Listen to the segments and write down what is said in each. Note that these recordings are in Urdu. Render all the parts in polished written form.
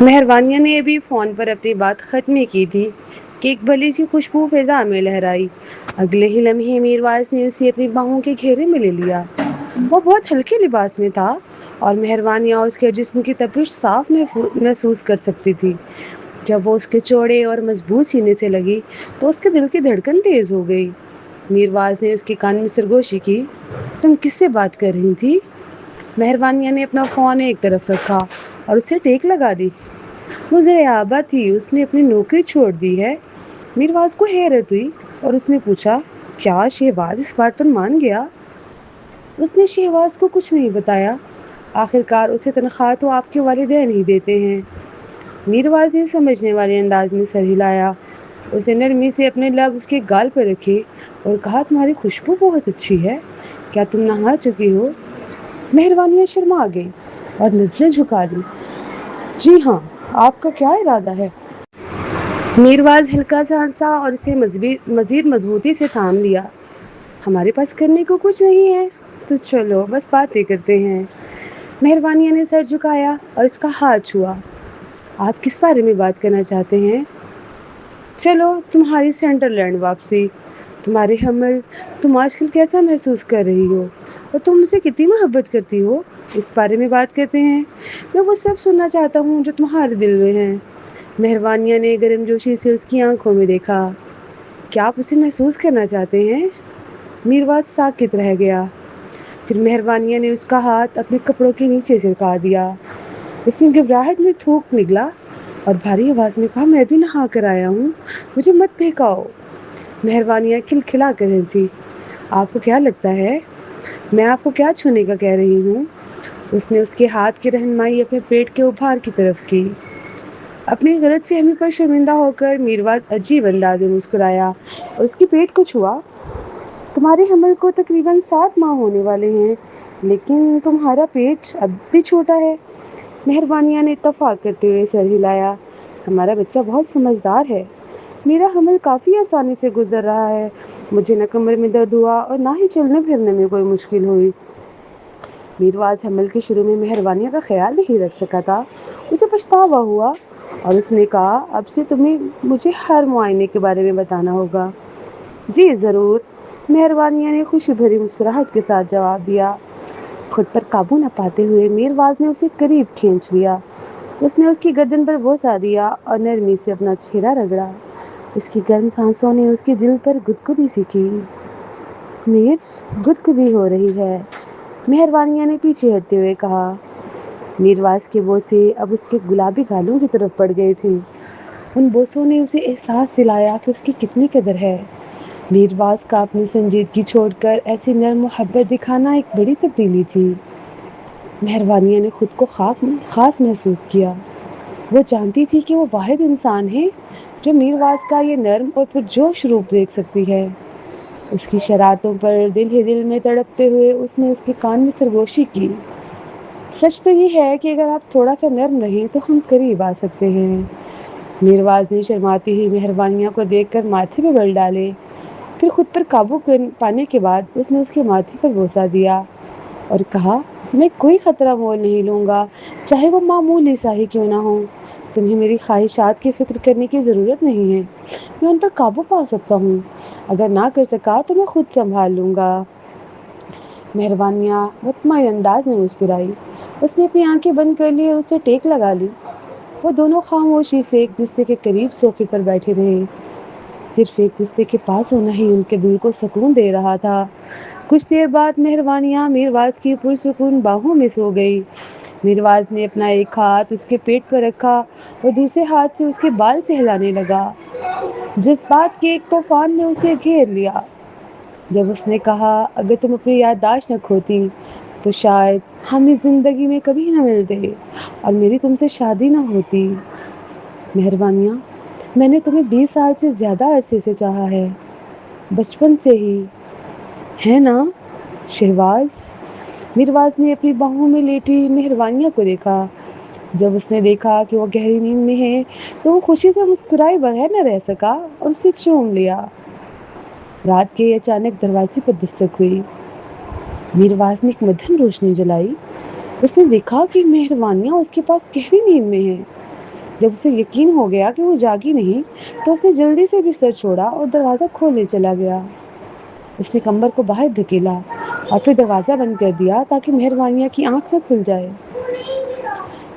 مہروانیہ نے ابھی فون پر اپنی بات ختم کی تھی کہ ایک بھلی سی خوشبو فضا میں لہرائی۔ اگلے ہی لمحے میرواز نے اسے اپنی باہوں کے گھیرے میں لے لیا۔ وہ بہت ہلکے لباس میں تھا اور مہروانیہ اس کے جسم کی تپش صاف محسوس کر سکتی تھی۔ جب وہ اس کے چوڑے اور مضبوط سینے سے لگی تو اس کے دل کی دھڑکن تیز ہو گئی۔ میرواز نے اس کے کان میں سرگوشی کی، تم کس سے بات کر رہی تھی؟ مہروانیہ نے اپنا فون ایک طرف رکھا اور اسے ٹیک لگا دی۔ مجھے آبا تھی، اس نے اپنی نوکری چھوڑ دی ہے۔ میرواز کو حیرت ہوئی اور اس نے پوچھا، کیا شہباز اس بات پر مان گیا؟ اس نے شہباز کو کچھ نہیں بتایا، آخرکار اسے تنخواہ تو آپ کے والدین ہی دیتے ہیں۔ میرواز نے سمجھنے والے انداز میں سر ہلایا۔ اسے نرمی سے اپنے لب اس کے گال پر رکھے اور کہا، تمہاری خوشبو بہت اچھی ہے، کیا تم نہا چکی ہو؟ مہروانیہ شرما گئی اور نظریں جھکا دی۔ جی ہاں، آپ کا کیا ارادہ ہے؟ میرواز ہلکا سا ہنسا اور اسے مزید مضبوطی سے تھام لیا۔ ہمارے پاس کرنے کو کچھ نہیں ہے تو چلو بس باتیں کرتے ہیں۔ مہروانیہ نے سر جھکایا اور اس کا ہاتھ چھوا۔ آپ کس بارے میں بات کرنا چاہتے ہیں؟ چلو، تمہاری سینٹر لینڈ واپسی، تمہارے حمل، تم آج کل کیسا محسوس کر رہی ہو اور تم مجھ سے کتنی محبت کرتی ہو، اس بارے میں بات کرتے ہیں۔ میں وہ سب سننا چاہتا ہوں جو تمہارے دل میں ہے۔ مہروانیہ نے گرم جوشی سے اس کی آنکھوں میں دیکھا۔ کیا آپ اسے محسوس کرنا چاہتے ہیں؟ میرواز ساکت رہ گیا۔ پھر مہروانیہ نے اس کا ہاتھ اپنے کپڑوں کے نیچے سے ہٹا دیا۔ اس نے گھبراہٹ میں تھوک نگلا اور بھاری آواز میں کہا، میں بھی نہا کر آیا ہوں، مجھے مت بہکاؤ۔ مہروانیہ کھلکھلا کر ہنسی۔ آپ کو کیا لگتا ہے میں آپ کو کیا چھونے کا کہہ رہی ہوں؟ اس نے اس کے ہاتھ کی رہنمائی اپنے پیٹ کے ابھار کی طرف کی۔ اپنی غلط فہمی پر شرمندہ ہو کر میرواز عجیب انداز میں مسکرایا اور اس کے پیٹ کو چھوا۔ تمہارے حمل کو تقریباً 7 ماہ ہونے والے ہیں، لیکن تمہارا پیٹ اب بھی چھوٹا ہے۔ مہروانیہ نے اتفاق کرتے ہوئے سر ہلایا۔ ہمارا بچہ بہت سمجھدار ہے۔ میرا حمل کافی آسانی سے گزر رہا ہے، مجھے نہ کمر میں درد ہوا اور نہ ہی چلنے پھرنے میں کوئی مشکل ہوئی۔ میرواز حمل کے شروع میں مہروانیہ کا خیال نہیں رکھ سکا تھا۔ اسے پچھتاوا ہوا اور اس نے کہا، اب سے تمہیں مجھے ہر معائنے کے بارے میں بتانا ہوگا۔ جی ضرور، مہروانیہ نے خوشی بھری مسکراہٹ کے ساتھ جواب دیا۔ خود پر قابو نہ پاتے ہوئے میرواز نے اسے قریب کھینچ لیا۔ اس نے اس کی گردن پر بوسہ دیا اور نرمی سے اپنا چہرہ رگڑا۔ اس کی گرم سانسوں نے اس کی جلد پر گدگدی سی کی۔ گدگدی ہو رہی ہے، مہروانیہ نے پیچھے ہٹتے ہوئے کہا۔ میرواز کے بوسے اب اس کے گلابی گالوں کی طرف بڑھ گئے تھے۔ ان بوسوں نے اسے احساس دلایا کہ اس کی کتنی قدر ہے۔ میرواز کا اپنی سنجیدگی چھوڑ کر ایسی نرم محبت دکھانا ایک بڑی تبدیلی تھی۔ مہروانیہ نے خود کو خاص محسوس کیا۔ وہ جانتی تھی کہ وہ واحد انسان ہے جو میرواز کا یہ نرم اور پرجوش روپ دیکھ سکتی ہے۔ اس کی شرارتوں پر دل ہی دل میں تڑپتے ہوئے اس نے اس کے کان میں سرگوشی کی۔ سچ تو یہ ہے کہ اگر آپ تھوڑا سا نرم رہیں تو ہم قریب آ سکتے ہیں۔ میرواز نے شرماتی ہوئی مہروانیہ کو دیکھ کر ماتھے پہ بل ڈالے۔ پھر خود پر قابو پانے کے بعد اس نے اس کے ماتھے پر بوسہ دیا اور کہا، میں کوئی خطرہ مول نہیں لوں گا، چاہے وہ معمولی سا ہی کیوں نہ ہو۔ تمہیں میری خواہشات کی فکر کرنے کی ضرورت نہیں ہے، میں ان پر قابو پا سکتا ہوں۔ اگر نہ کر سکا تو میں خود سنبھال لوں گا۔ مہروانیہ مطمئن انداز میں مسکرائی۔ اس نے اپنی آنکھیں بند کر لی اور اسے ٹیک لگا لی۔ وہ دونوں خاموشی سے ایک دوسرے کے قریب صوفے پر بیٹھے رہے۔ صرف ایک دوسرے کے پاس ہونا ہی ان کے دل کو سکون دے رہا تھا۔ کچھ دیر بعد مہروانیہ میرواز کی پرسکون باہوں میں سو گئی۔ میرواز نے اپنا ایک ہاتھ اس کے پیٹ پر رکھا اور دوسرے ہاتھ سے اس کے بال سہلانے لگا۔ جذبات کے ایک طوفان نے اسے گھیر لیا۔ جب اس نے کہا، اگر تم اپنی یادداشت نہ کھوتی تو شاید ہم اس زندگی میں کبھی نہ ملتے اور میری تم سے شادی نہ ہوتی۔ مہروانیہ، میں نے تمہیں 20 سال سے زیادہ عرصے سے چاہا ہے، بچپن سے ہی، ہے نا شہباز؟ میرواز نے اپنی باہوں میں لیٹی مہروانیہ کو دیکھا۔ جب اس نے دیکھا کہ وہ گہری نیند میں ہے تو وہ خوشی سے مسکرائے بغیر نہ رہ سکا اور اسے چوم لیا۔ رات کے اچانک دروازے پر دستک ہوئی۔ میرواز نے ایک مدھم روشنی جلائی۔ اس نے دیکھا کہ مہروانیہ اس کے پاس گہری نیند میں ہے۔ جب اسے یقین ہو گیا کہ وہ جاگی نہیں تو اس نے جلدی سے بستر چھوڑا اور دروازہ کھولنے چلا گیا۔ اس نے کمبر کو باہر دھکیلا اور پھر دروازہ بند کر دیا تاکہ مہروانیہ کی آنکھ نہ کھل جائے۔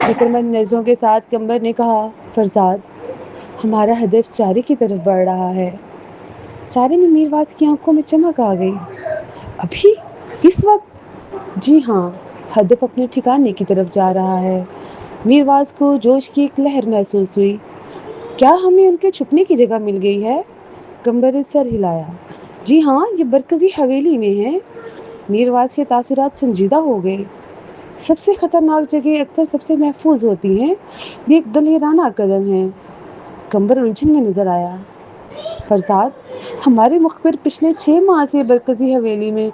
فکر مند نظروں کے ساتھ کمبر نے کہا، فرزاد، ہمارا ہدف چارے کی طرف بڑھ رہا ہے۔ چارے میں میرواز کی آنکھوں میں چمک آ گئی۔ ابھی؟ اس وقت؟ جی ہاں، ہدف اپنے ٹھکانے کی طرف جا رہا ہے۔ میرواز کو جوش کی ایک لہر محسوس ہوئی۔ کیا ہمیں ان کے چھپنے کی جگہ مل گئی ہے؟ کمبر نے سر ہلایا۔ جی ہاں، یہ مرکزی حویلی میں ہے۔ میرواز کے تاثرات سنجیدہ ہو گئے۔ سب سے خطرناک جگہ اکثر سب سے محفوظ ہوتی ہیں۔ یہ ایک دلیرانہ قدم ہے۔ کمبر الجھن میں نظر آیا۔ فرزاد، ہمارے مخبر پچھلے 6 ماہ سے مرکزی حویلی میں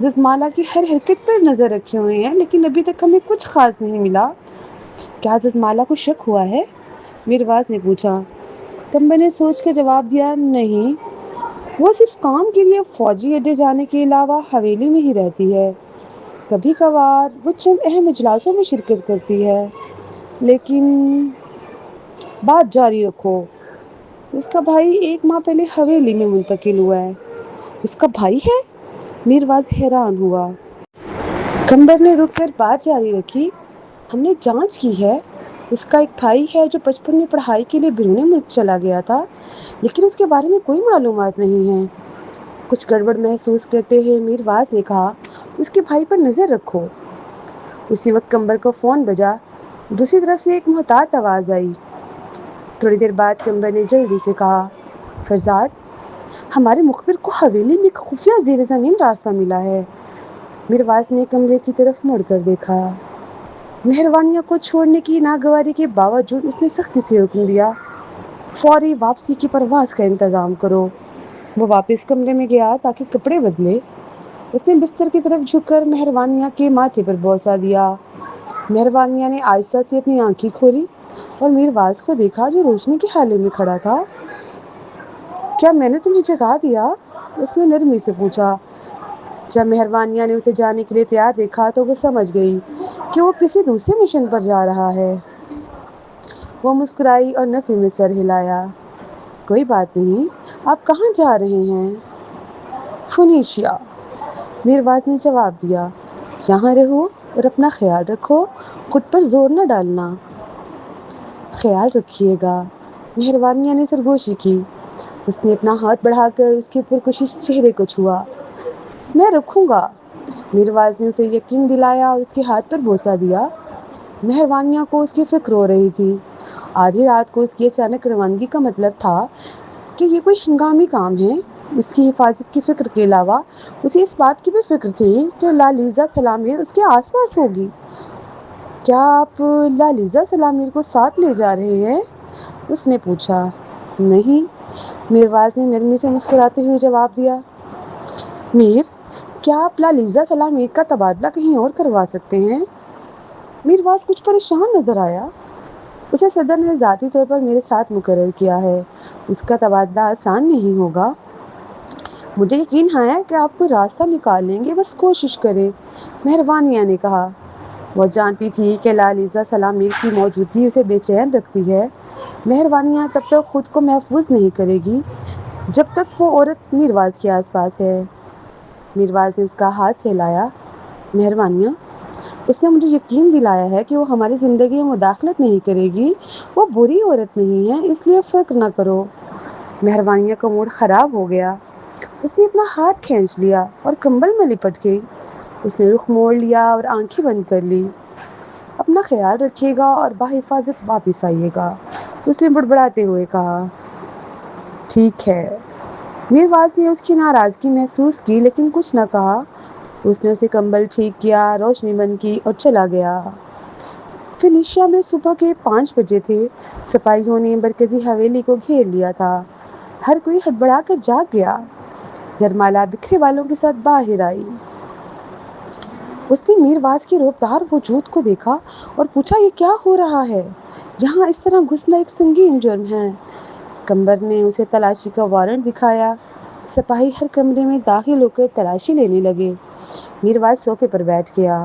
جسمالہ کی ہر حرکت پر نظر رکھے ہوئے ہیں، لیکن ابھی تک ہمیں کچھ خاص نہیں ملا۔ کیا جسمالہ کو شک ہوا ہے؟ میرواز نے پوچھا۔ کمبر نے سوچ کر جواب دیا، نہیں، وہ صرف کام کے لیے فوجی اڈے جانے کے علاوہ حویلی میں ہی رہتی ہے۔ کبھی کبھار وہ چند اہم اجلاسوں میں شرکت کرتی ہے، لیکن بات جاری رکھو۔ اس کا بھائی 1 ماہ پہلے حویلی میں منتقل ہوا ہے۔ اس کا بھائی ہے؟ میرواز حیران ہوا۔ کمبر نے رک کر بات جاری رکھی، ہم نے جانچ کی ہے۔ اس کا ایک بھائی ہے جو بچپن میں پڑھائی کے لیے بیرون ملک چلا گیا تھا، لیکن اس کے بارے میں کوئی معلومات نہیں ہے۔ کچھ گڑبڑ محسوس کرتے ہوئے میرواز نے کہا، اس کے بھائی پر نظر رکھو۔ اسی وقت کمبر کو فون بجا۔ دوسری طرف سے ایک محتاط آواز آئی۔ تھوڑی دیر بعد کمبر نے جلدی سے کہا، فرزاد، ہمارے مخبر کو حویلی میں ایک خفیہ زیر زمین راستہ ملا ہے۔ میرواز نے کمرے کی طرف مڑ کر دیکھا۔ مہروانیہ کو چھوڑنے کی ناگواری کے باوجود اس نے سختی سے حکم دیا، فوری واپسی کی پرواز کا انتظام کرو۔ وہ واپس کمرے میں گیا تاکہ کپڑے بدلے۔ اس نے بستر کی طرف جھک کر مہروانیہ کے ماتھے پر بوسہ دیا۔ مہروانیہ نے آہستہ سے اپنی آنکھیں کھولی اور میرواز کو دیکھا جو روشنی کے حالے میں کھڑا تھا۔ کیا میں نے تمہیں جگا دیا؟ اس نے نرمی سے پوچھا۔ جب مہروانیہ نے اسے جانے کے لیے تیار دیکھا تو وہ سمجھ گئی کہ وہ کسی دوسرے مشن پر جا رہا ہے۔ وہ مسکرائی اور نفی میں سر ہلایا۔ کوئی بات نہیں، آپ کہاں جا رہے ہیں؟ فونیشیا، میرواز نے جواب دیا۔ یہاں رہو اور اپنا خیال رکھو، خود پر زور نہ ڈالنا۔ خیال رکھیے گا، مہروانیہ نے سرگوشی کی۔ اس نے اپنا ہاتھ بڑھا کر اس کے پرکشش چہرے کو چھوا۔ میں رکھوں گا، میرواز نے اسے یقین دلایا اور اس کے ہاتھ پر بوسہ دیا۔ مہروانیہ کو اس کی فکر ہو رہی تھی۔ آدھی رات کو اس کی اچانک روانگی کا مطلب تھا کہ یہ کوئی ہنگامی کام ہے۔ اس کی حفاظت کی فکر کے علاوہ اسے اس بات کی بھی فکر تھی کہ لالیزا سلامیر اس کے آس پاس ہوگی۔ کیا آپ لالیزا سلامیر کو ساتھ لے جا رہے ہیں؟ اس نے پوچھا۔ نہیں، میرواز نے نرمی سے مسکراتے ہوئے جواب دیا۔ میر، کیا آپ لالیزا سلامیر کا تبادلہ کہیں اور کروا سکتے ہیں؟ میرواز کچھ پریشان نظر آیا۔ اسے صدر نے ذاتی طور پر میرے ساتھ مقرر کیا ہے، اس کا تبادلہ آسان نہیں ہوگا۔ مجھے یقین ہے کہ آپ کوئی راستہ نکال لیں گے، بس کوشش کریں، مہروانیہ نے کہا۔ وہ جانتی تھی کہ لالیزا سلامیر کی موجودگی اسے بے چین رکھتی ہے۔ مہروانیہ تب تک خود کو محفوظ نہیں کرے گی جب تک وہ عورت میرواز کے آس پاس ہے۔ میرواز نے اس کا ہاتھ ہلایا۔ مہروانیہ، اس نے مجھے یقین دلایا ہے کہ وہ ہماری زندگی میں مداخلت نہیں کرے گی۔ وہ بری عورت نہیں ہے، اس لیے فکر نہ کرو۔ مہروانیہ کا موڈ خراب ہو گیا۔ اس نے اپنا ہاتھ کھینچ لیا اور کمبل میں لپٹ گئی۔ اس نے رخ موڑ لیا اور آنکھیں بند کر لی۔ اپنا خیال رکھیے گا اور بحفاظت واپس آئیے گا، اس نے بڑبڑاتے ہوئے کہا۔ ٹھیک ہے۔ میرواز نے اس کی ناراضگی محسوس کی لیکن کچھ نہ کہا۔ اس نے اسے کمبل ٹھیک کیا، روشنی بند کی اور چلا گیا۔ فینیشیا میں صبح کے 5 بجے تھے۔ سپاہیوں نے مرکزی حویلی کو گھیر لیا تھا۔ ہر کوئی ہڑبڑا کر جاگ گیا۔ جرمالہ بکھرے بالوں کے ساتھ باہر آئی۔ اس نے میرواز کے رعبدار وجود کو دیکھا اور پوچھا، یہ کیا ہو رہا ہے؟ یہاں اس طرح گھسنا ایک سنگین جرم ہے۔ کمبر نے اسے تلاشی کا وارنٹ دکھایا۔ سپاہی ہر کمرے میں داخل ہو کر تلاشی لینے لگے۔ میرواز صوفے پر بیٹھ گیا۔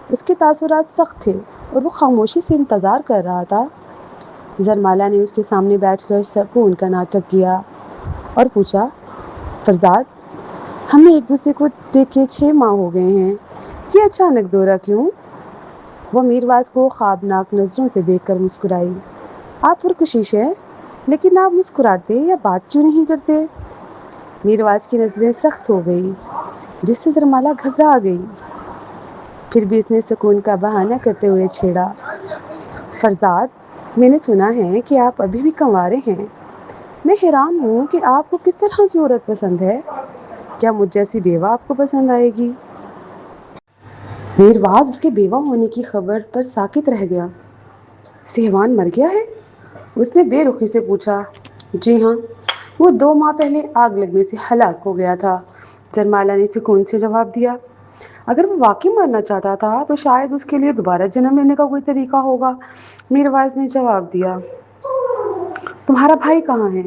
اس کے تاثرات سخت تھے اور وہ خاموشی سے انتظار کر رہا تھا۔ زرمالا نے اس کے سامنے بیٹھ کر سکون کا ناٹک کیا اور پوچھا، فرزاد، ہمیں ایک دوسرے کو دیکھے 6 ماہ ہو گئے ہیں، یہ اچانک دورہ کیوں؟ وہ میرواز کو خوابناک نظروں سے دیکھ کر مسکرائی۔ آپ پرکشش ہیں، لیکن آپ مسکراتے یا بات کیوں نہیں کرتے؟ میرواز کی نظریں سخت ہو گئی، جس سے زرمالا گھبرا گئی۔ پھر بھی اس نے سکون کا بہانہ کرتے ہوئے چھیڑا، فرزاد، میں نے سنا ہے کہ آپ ابھی بھی کنوارے ہیں۔ میں حیران ہوں کہ آپ کو کس طرح کی عورت پسند ہے؟ کیا مجھ جیسی بیوہ آپ کو پسند آئے گی؟ میرواز اس کے بیوہ ہونے کی خبر پر ساکت رہ گیا۔ سہوان مر گیا ہے؟ اس نے بے رخی سے پوچھا۔ جی ہاں، وہ 2 ماہ پہلے آگ لگنے سے ہلاک ہو گیا تھا، زرمالا نے سکون سے جواب دیا۔ اگر وہ واقعی مرنا چاہتا تھا تو شاید اس کے لیے دوبارہ جنم لینے کا کوئی طریقہ ہوگا، میرواز نے جواب دیا۔ تمہارا بھائی کہاں ہے؟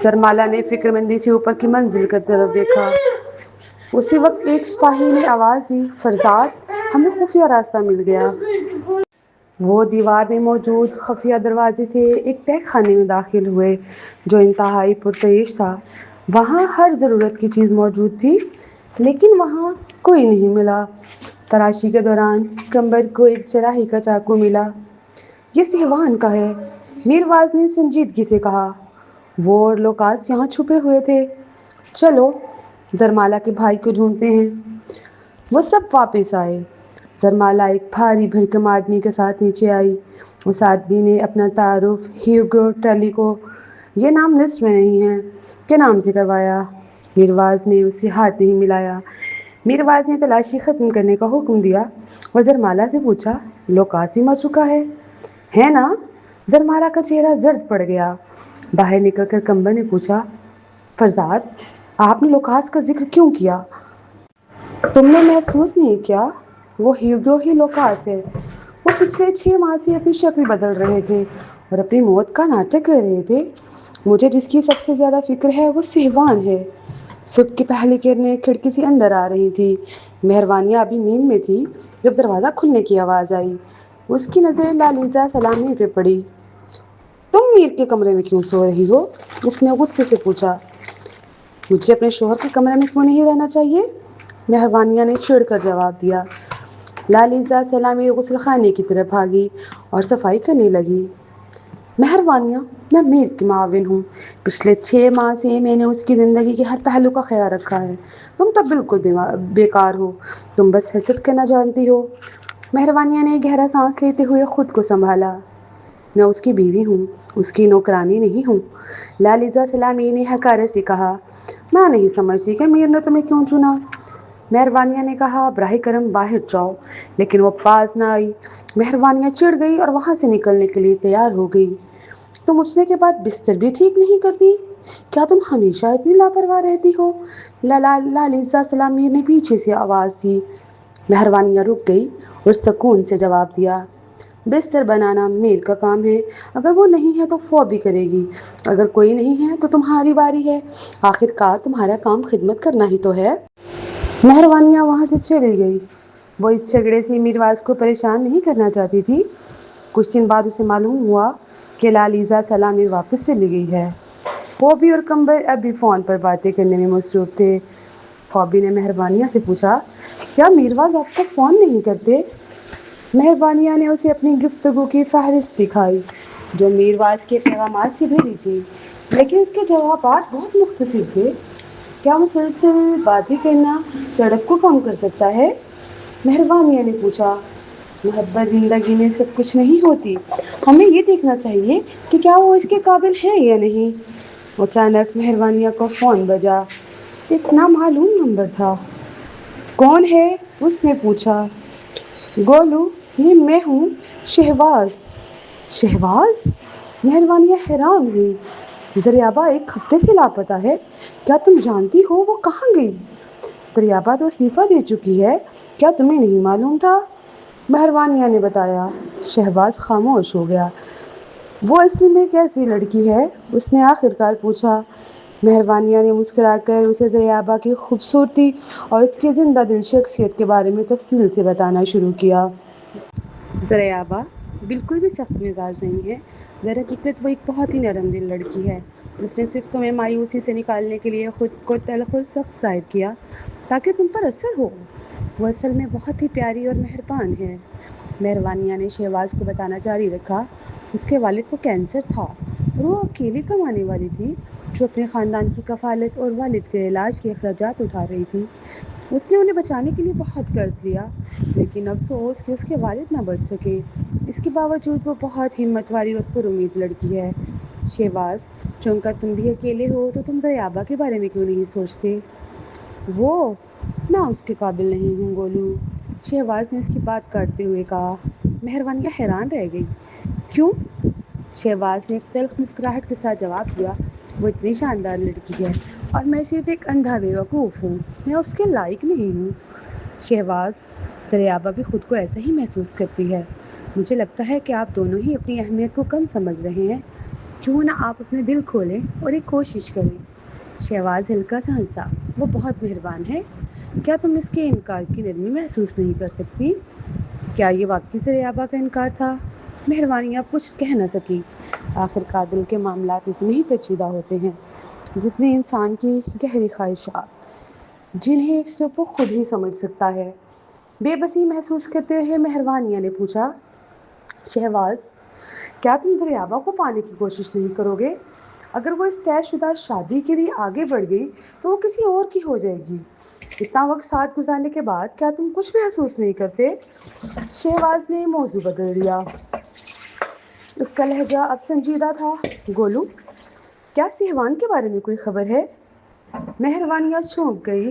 زرمالا نے فکر مندی سے اوپر کی منزل کی طرف دیکھا۔ اسی وقت ایک سپاہی نے آواز دی، فرزاد، ہمیں خفیہ راستہ مل گیا۔ وہ دیوار میں موجود خفیہ دروازے سے ایک تہہ خانے میں داخل ہوئے جو انتہائی پرتعیش تھا۔ وہاں ہر ضرورت کی چیز موجود تھی، لیکن وہاں کوئی نہیں ملا۔ تلاشی کے دوران کمبر کو ایک جراحی کا چاقو ملا۔ یہ سہوان کا ہے، میرواز نے سنجیدگی سے کہا۔ وہ اور لوکاس یہاں چھپے ہوئے تھے۔ چلو زرمالا کے بھائی کو ڈھونڈتے ہیں۔ وہ سب واپس آئے۔ زرمالا ایک بھاری بھرکم آدمی کے ساتھ نیچے آئی۔ اس آدمی نے اپنا تعارف ہیوگو ٹریلیکو، یہ نام لسٹ میں نہیں ہے، کے نام سے کروایا۔ میرواز نے اس سے ہاتھ نہیں ملایا۔ میرواز نے تلاشی ختم کرنے کا حکم دیا اور زرمالا سے پوچھا، لوکاس ہی مر چکا ہے نا؟ زرمالا کا چہرہ زرد پڑ گیا۔ باہر نکل کر کمبر نے پوچھا، فرزاد، آپ نے لوکاس کا ذکر کیوں کیا؟ تم نے محسوس نہیں کیا؟ وہ ہیوگو ہی لوکاس ہے۔ وہ پچھلے 6 ماہ سے اپنی شکل بدل رہے تھے اور اپنی موت کا ناٹک کر رہے تھے۔ مجھے جس کی سب سے زیادہ فکر ہے وہ سہوان ہے۔ صبح کی پہلی کرنیں کھڑکی سے اندر آ رہی تھی۔ مہروانیہ ابھی نیند میں تھی جب دروازہ کھلنے کی آواز آئی۔ اس کی نظر لالیزا سلامی پہ پڑی۔ تم میر کے کمرے میں کیوں سو رہی ہو؟ اس نے غصے سے پوچھا۔ مجھے اپنے شوہر کے کمرے میں کیوں نہیں رہنا چاہیے؟ مہروانیہ نے چڑھ کر جواب دیا۔ لالیزا سلامی غسل خانے کی طرف بھاگی اور صفائی کرنے لگی۔ مہروانیہ، میں میر کی معاون ہوں۔ پچھلے 6 ماہ سے میں نے اس کی زندگی کے ہر پہلو کا خیال رکھا ہے۔ تم تو بالکل بیکار ہو، تم بس حسد کرنا جانتی ہو۔ مہروانیہ نے گہرا سانس لیتے ہوئے خود کو سنبھالا۔ میں اس کی بیوی ہوں، اس کی نوکرانی نہیں ہوں، لالیزا سلامی نے حقارت سے کہا۔ میں نہیں سمجھتی کہ میر نے تمہیں کیوں چنا۔ مہروانیہ نے کہا، براہ کرم باہر جاؤ، لیکن وہ پاس نہ آئی۔ مہروانیہ چڑھ گئی اور وہاں سے نکلنے کے لیے تیار ہو گئی۔ تم اٹھنے کے بعد بستر بھی ٹھیک نہیں کرتی؟ کیا تم ہمیشہ اتنی لاپرواہ رہتی ہو؟ لالیزا سلامی نے پیچھے سے آواز دی۔ مہروانیہ رک گئی اور سکون سے جواب دیا، بستر بنانا میر کا کام ہے، اگر وہ نہیں ہے تو فوبی کرے گی، اگر کوئی نہیں ہے تو تمہاری باری ہے، آخر کار تمہارا کام خدمت کرنا ہی تو ہے۔ مہروانیہ وہاں سے چلی گئی۔ وہ اس جھگڑے سے میرواز کو پریشان نہیں کرنا چاہتی تھی۔ کچھ دن بعد اسے معلوم ہوا کہ لالیزا سلامی واپس چلی گئی ہے۔ فوبی اور کمبر اب بھی فون پر باتیں کرنے میں مصروف تھے۔ فوبی نے مہروانیہ سے پوچھا، کیا میرواز آپ کو فون نہیں کرتے؟ مہروانیہ نے اسے اپنی گفتگو کی فہرست دکھائی جو میرواز کے پیغامات سے بھری تھی، لیکن اس کے جوابات بہت مختصر تھے۔ کیا مسلسل باتیں کرنا تڑپ کو کم کر سکتا ہے؟ مہروانیہ نے پوچھا۔ محبت زندگی میں سب کچھ نہیں ہوتی، ہمیں یہ دیکھنا چاہیے کہ کیا وہ اس کے قابل ہے یا نہیں۔ اچانک مہروانیہ کو فون بجا۔ ایک نامعلوم نمبر تھا۔ کون ہے؟ اس نے پوچھا۔ گولو، یہ میں ہوں، شہباز۔ شہباز؟ مہروانیہ حیران ہوئی۔ دریابہ 1 ہفتے سے لاپتہ ہے، کیا تم جانتی ہو وہ کہاں گئی؟ دریابہ تو استعفیٰ دے چکی ہے، کیا تمہیں نہیں معلوم تھا؟ مہروانیہ نے بتایا۔ شہباز خاموش ہو گیا۔ وہ اصل میں کیسی لڑکی ہے؟ اس نے آخر کار پوچھا۔ مہروانیہ نے مسکرا کر اسے دریابہ کی خوبصورتی اور اس کی زندہ دل شخصیت کے بارے میں تفصیل سے بتانا شروع کیا۔ دریابہ بالکل بھی سخت مزاج نہیں ہے، در حقیقت وہ ایک بہت ہی نرم دل لڑکی ہے۔ اس نے صرف تمہیں مایوسی سے نکالنے کے لیے خود کو تلخ اور سخت ظاہر کیا تاکہ تم پر اثر ہو۔ وہ اصل میں بہت ہی پیاری اور مہربان ہے۔ مہروانیہ نے شہباز کو بتانا جاری رکھا۔ اس کے والد کو کینسر تھا اور وہ اکیلی کمانے والی تھی جو اپنے خاندان کی کفالت اور والد کے علاج کے اخراجات اٹھا رہی تھی۔ اس نے انہیں بچانے کے لیے بہت قرض لیا، لیکن افسوس کہ اس کے والد نہ بچ سکے۔ اس کے باوجود وہ بہت ہمت والی اور پر امید لڑکی ہے۔ شہباز، چونکہ تم بھی اکیلے ہو تو تم دریابا کے بارے میں کیوں نہیں سوچتے؟ وہ نہ اس کے قابل نہیں ہوں گولو، شہباز نے اس کی بات کاٹتے ہوئے کہا۔ مہروانیہ حیران رہ گئی۔ کیوں؟ شہباز نے ایک تلخ مسکراہٹ کے ساتھ جواب دیا۔ وہ اتنی شاندار لڑکی ہے اور میں صرف ایک اندھا بیوقوف ہوں، میں اس کے لائق نہیں ہوں۔ شہباز، دریابا بھی خود کو ایسا ہی محسوس کرتی ہے۔ مجھے لگتا ہے کہ آپ دونوں ہی اپنی اہمیت کو کم سمجھ رہے ہیں۔ کیوں نہ آپ اپنے دل کھولیں اور ایک کوشش کریں؟ شہباز ہلکا سا ہنسا۔ وہ بہت مہربان ہے، کیا تم اس کے انکار کی نرمی محسوس نہیں کر سکتی؟ کیا یہ واقعی دریابا کا انکار تھا؟ مہروانیہ کچھ کہہ نہ سکی۔ آخر کار دل کے معاملات اتنے ہی پیچیدہ ہوتے ہیں جتنے انسان کی گہری خواہشات، جنہیں صرف وہ خود ہی سمجھ سکتا ہے۔ بے بسی محسوس کرتے ہوئے مہروانیہ نے پوچھا، شہباز، کیا تم دریابا کو پانے کی کوشش نہیں کرو گے؟ اگر وہ اس طے شدہ شادی کے لیے آگے بڑھ گئی تو وہ کسی اور کی ہو جائے گی۔ اتنا وقت ساتھ گزارنے کے بعد کیا تم کچھ محسوس نہیں کرتے؟ شہباز نے موضوع بدل دیا۔ اس کا لہجہ اب سنجیدہ تھا۔ گولو، کیا سہوان کے بارے میں کوئی خبر ہے؟ مہروانیہ چونک گئی۔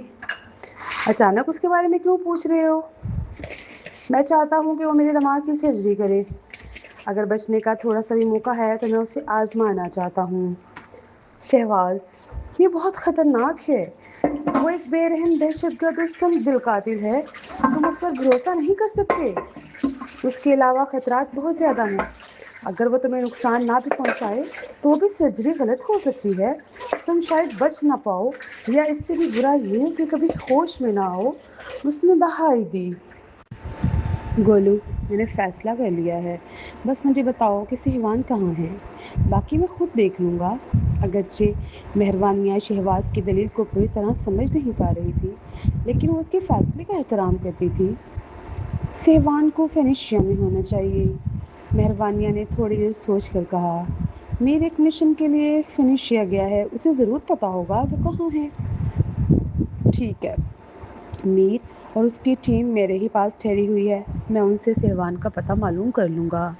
اچانک اس کے بارے میں کیوں پوچھ رہے ہو؟ میں چاہتا ہوں کہ وہ میرے دماغ کی سرجری کرے۔ اگر بچنے کا تھوڑا سا بھی موقع ہے تو میں اسے آزمانا چاہتا ہوں۔ شہباز، یہ بہت خطرناک ہے۔ وہ ایک بے رحم دہشت گرد اور سخت دل قاتل ہے۔ تم اس پر بھروسہ نہیں کر سکتے۔ اس کے علاوہ خطرات بہت زیادہ ہیں۔ اگر وہ تمہیں نقصان نہ بھی پہنچائے تو بھی سرجری غلط ہو سکتی ہے۔ تم شاید بچ نہ پاؤ، یا اس سے بھی برا یہ کہ کبھی ہوش میں نہ آؤ۔ اس نے دہائی دی۔ گولو، میں نے فیصلہ کر لیا ہے، بس مجھے بتاؤ کہ سہوان کہاں ہے، باقی میں خود دیکھ لوں گا۔ اگرچہ مہروانیہ شہباز کی دلیل کو پوری طرح سمجھ نہیں پا رہی تھی، لیکن وہ اس کے فیصلے کا احترام کرتی تھی۔ سہوان کو فینیشیا میں ہونا چاہیے، مہروانیہ نے تھوڑی دیر سوچ کر کہا۔ میر ایک مشن کے لیے فینیشیا گیا ہے، اسے ضرور پتہ ہوگا وہ کہاں ہے۔ ٹھیک ہے، میر اور اس کی ٹیم میرے ہی پاس ٹھہری ہوئی ہے، میں ان سے سہوان کا پتہ معلوم کر لوں گا۔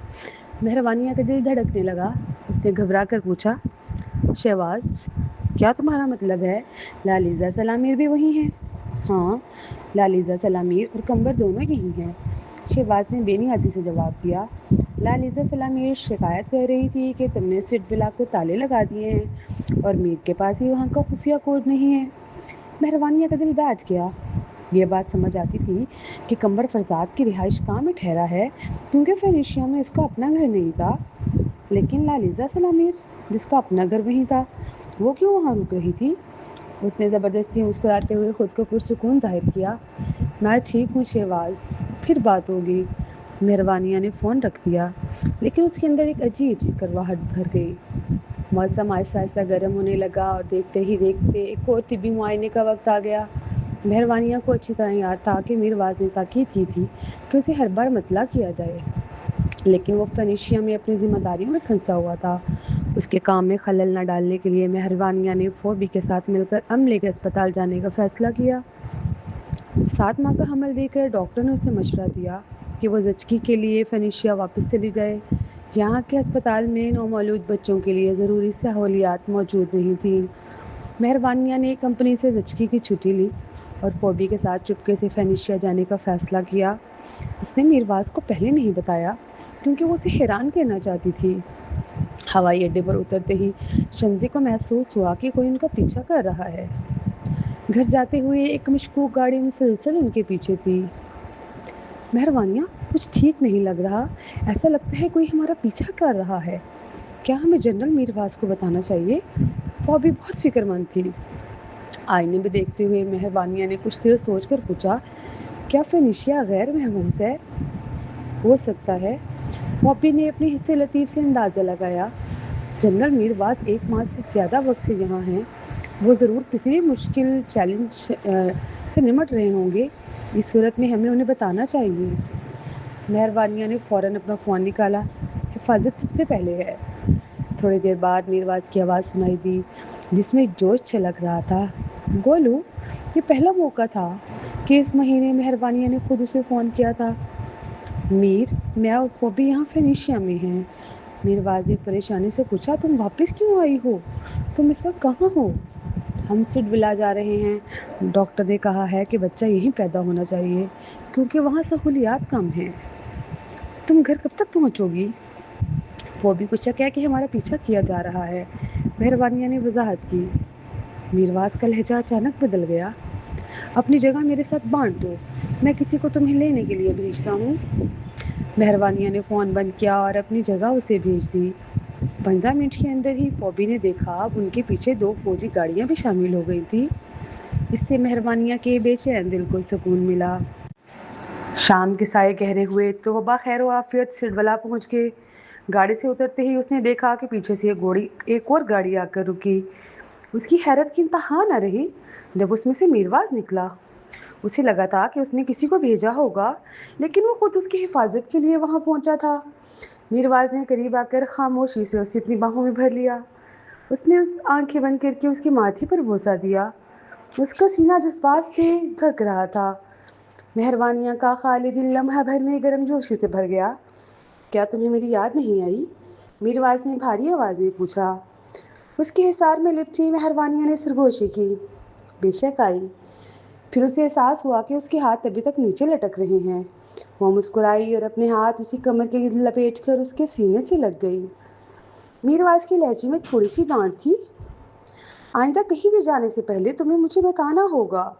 مہروانیہ کا دل دھڑکنے لگا۔ اس نے گھبرا کر پوچھا، شہباز، کیا تمہارا مطلب ہے لالیزا سلامیر بھی وہیں ہیں؟ ہاں، لالیزا سلامیر اور کمبر دونوں یہیں ہیں، شہباز نے بے نیازی سے جواب دیا۔ لالیزا سلامیر شکایت کر رہی تھی کہ تم نے سٹ ولا کو تالے لگا دیے ہیں اور میر کے پاس ہی وہاں کا خفیہ کوڈ نہیں ہے۔ مہروانیہ کا دل بیٹھ گیا۔ یہ بات سمجھ آتی تھی کہ کمبر فرزاد کی رہائش گاہ میں ٹھہرا ہے کیونکہ فینیشیا میں اس کا اپنا گھر نہیں تھا، لیکن لالیزا سلامیر جس کا اپنا گھر وہیں تھا، وہ کیوں وہاں رک رہی تھی؟ اس نے زبردستی مسکراتے ہوئے خود کو پرسکون ظاہر کیا۔ میں ٹھیک ہوں شہباز، پھر بات ہوگی۔ مہروانیہ نے فون رکھ دیا، لیکن اس کے اندر ایک عجیب سی کرواہٹ بھر گئی۔ موسم آہستہ آہستہ گرم ہونے لگا اور دیکھتے ہی دیکھتے ایک اور طبی معائنے کا وقت آ گیا۔ مہروانیہ کو اچھی طرح یاد تھا کہ میر واز نے تاکید کی تھی کہ اسے ہر بار مطلع کیا جائے، لیکن وہ فینیشیا میں اپنی ذمہ داریوں میں پھنسا ہوا تھا۔ اس کے کام میں خلل نہ ڈالنے کے لیے مہروانیہ نے فوبی کے ساتھ مل کر عملے کے اسپتال جانے کا فیصلہ کیا۔ 7 ماہ کا حمل دے کر ڈاکٹر نے اسے مشورہ دیا کہ وہ زچگی کے لیے فینیشیا واپس چلی جائے۔ یہاں کے اسپتال میں نومولود بچوں کے لیے ضروری سہولیات موجود نہیں تھیں۔ مہروانیہ نے کمپنی سے زچگی کی چھٹی لی اور فوبی کے ساتھ چپکے سے فینیشیا جانے کا فیصلہ کیا۔ اس نے میرواز کو پہلے نہیں بتایا کیونکہ وہ اسے حیران کرنا چاہتی تھی۔ ہوائی اڈے پر اترتے ہی شنزی کو محسوس ہوا کہ کوئی ان کا پیچھا کر رہا ہے۔ گھر جاتے ہوئے ایک مشکوک گاڑی مسلسل ان کے پیچھے تھی۔ مہروانیہ، کچھ ٹھیک نہیں لگ رہا، ایسا لگتا ہے کوئی ہمارا پیچھا کر رہا ہے، کیا ہمیں جنرل میرواز کو بتانا چاہیے؟ وہ بھی بہت فکر مند تھی۔ آئینے میں دیکھتے ہوئے مہروانیہ نے کچھ دیر سوچ کر پوچھا، کیا فینیشیا غیر محفوظ ہے؟ ہو سکتا ہے، پاپی نے اپنے حصے لطیف سے اندازہ لگایا، جنرل میرواز 1 ماہ سے زیادہ وقت سے یہاں ہیں، وہ ضرور کسی بھی مشکل چیلنج سے نمٹ رہے ہوں گے، اس صورت میں ہمیں انہیں بتانا چاہیے۔ مہربانیہ نے فوراً اپنا فون نکالا، حفاظت سب سے پہلے ہے۔ تھوڑی دیر بعد میرواز کی آواز سنائی دی جس میں جوش چھلک رہا تھا، گولو، یہ پہلا موقع تھا کہ اس مہینے مہربانیہ نے خود اسے فون کیا تھا۔ میر، میں اور فوبی یہاں فینیشیا میں ہیں۔ میرواز نے پریشانی سے پوچھا، تم واپس کیوں آئی ہو؟ تم اس وقت کہاں ہو؟ ہم سڈ ولا جا رہے ہیں، ڈاکٹر نے کہا ہے کہ بچہ یہیں پیدا ہونا چاہیے کیونکہ وہاں سہولیات کم ہیں۔ تم گھر کب تک پہنچو گی؟ فوبی کو شک ہے کہ ہمارا پیچھا کیا جا رہا ہے، مہربانیہ نے وضاحت کی۔ میرواز کا لہجہ اچانک بدل گیا، اپنی جگہ میرے ساتھ بانٹ دو، میں کسی کو تمہیں لینے کے لیے بھیجتا ہوں۔ مہربانیہ نے فون بند کیا اور اپنی جگہ اسے بھیج دی۔ 15 منٹ کے اندر ہی فوبی نے دیکھا اب ان کے پیچھے 2 فوجی گاڑیاں بھی شامل ہو گئی تھیں۔ اس سے مہربانیہ کے بے چین دل کو سکون ملا۔ شام کے سائے گہرے ہوئے تو وہ بخیر و عافیت سڈولا پہنچ گئے۔ گاڑی سے اترتے ہی اس نے دیکھا کہ پیچھے سے ایک اور گاڑی آ کر رکی۔ اس کی حیرت کی انتہا نہ رہی جب اس میں سے میرواز نکلا۔ اسے لگا تھا کہ اس نے کسی کو بھیجا ہوگا، لیکن وہ خود اس کی حفاظت کے لیے وہاں پہنچا تھا۔ میرواز نے قریب آ کر خاموشی سے اسے اپنی باہوں میں بھر لیا۔ اس نے آنکھیں بند کر کے اس کے ماتھے پر بوسہ دیا۔ اس کا سینہ جذبات سے دھک رہا تھا۔ مہربانیہ کا خالی دل لمحہ بھر میں گرم جوشی سے بھر گیا۔ کیا تمہیں میری یاد نہیں آئی؟ میرواز نے بھاری آواز میں پوچھا۔ اس کے حصار میں لپٹی مہربانیہ نے سرگوشی کی، بے شک آئی۔ پھر اسے احساس ہوا کہ اس کے ہاتھ ابھی تک نیچے لٹک رہے ہیں۔ وہ مسکرائی اور اپنے ہاتھ اسی کمر کے لپیٹ کر اس کے سینے سے لگ گئی۔ میرواز کے لہجے میں تھوڑی سی ڈانٹ تھی۔ آئندہ کہیں بھی جانے سے پہلے تمہیں مجھے بتانا ہوگا۔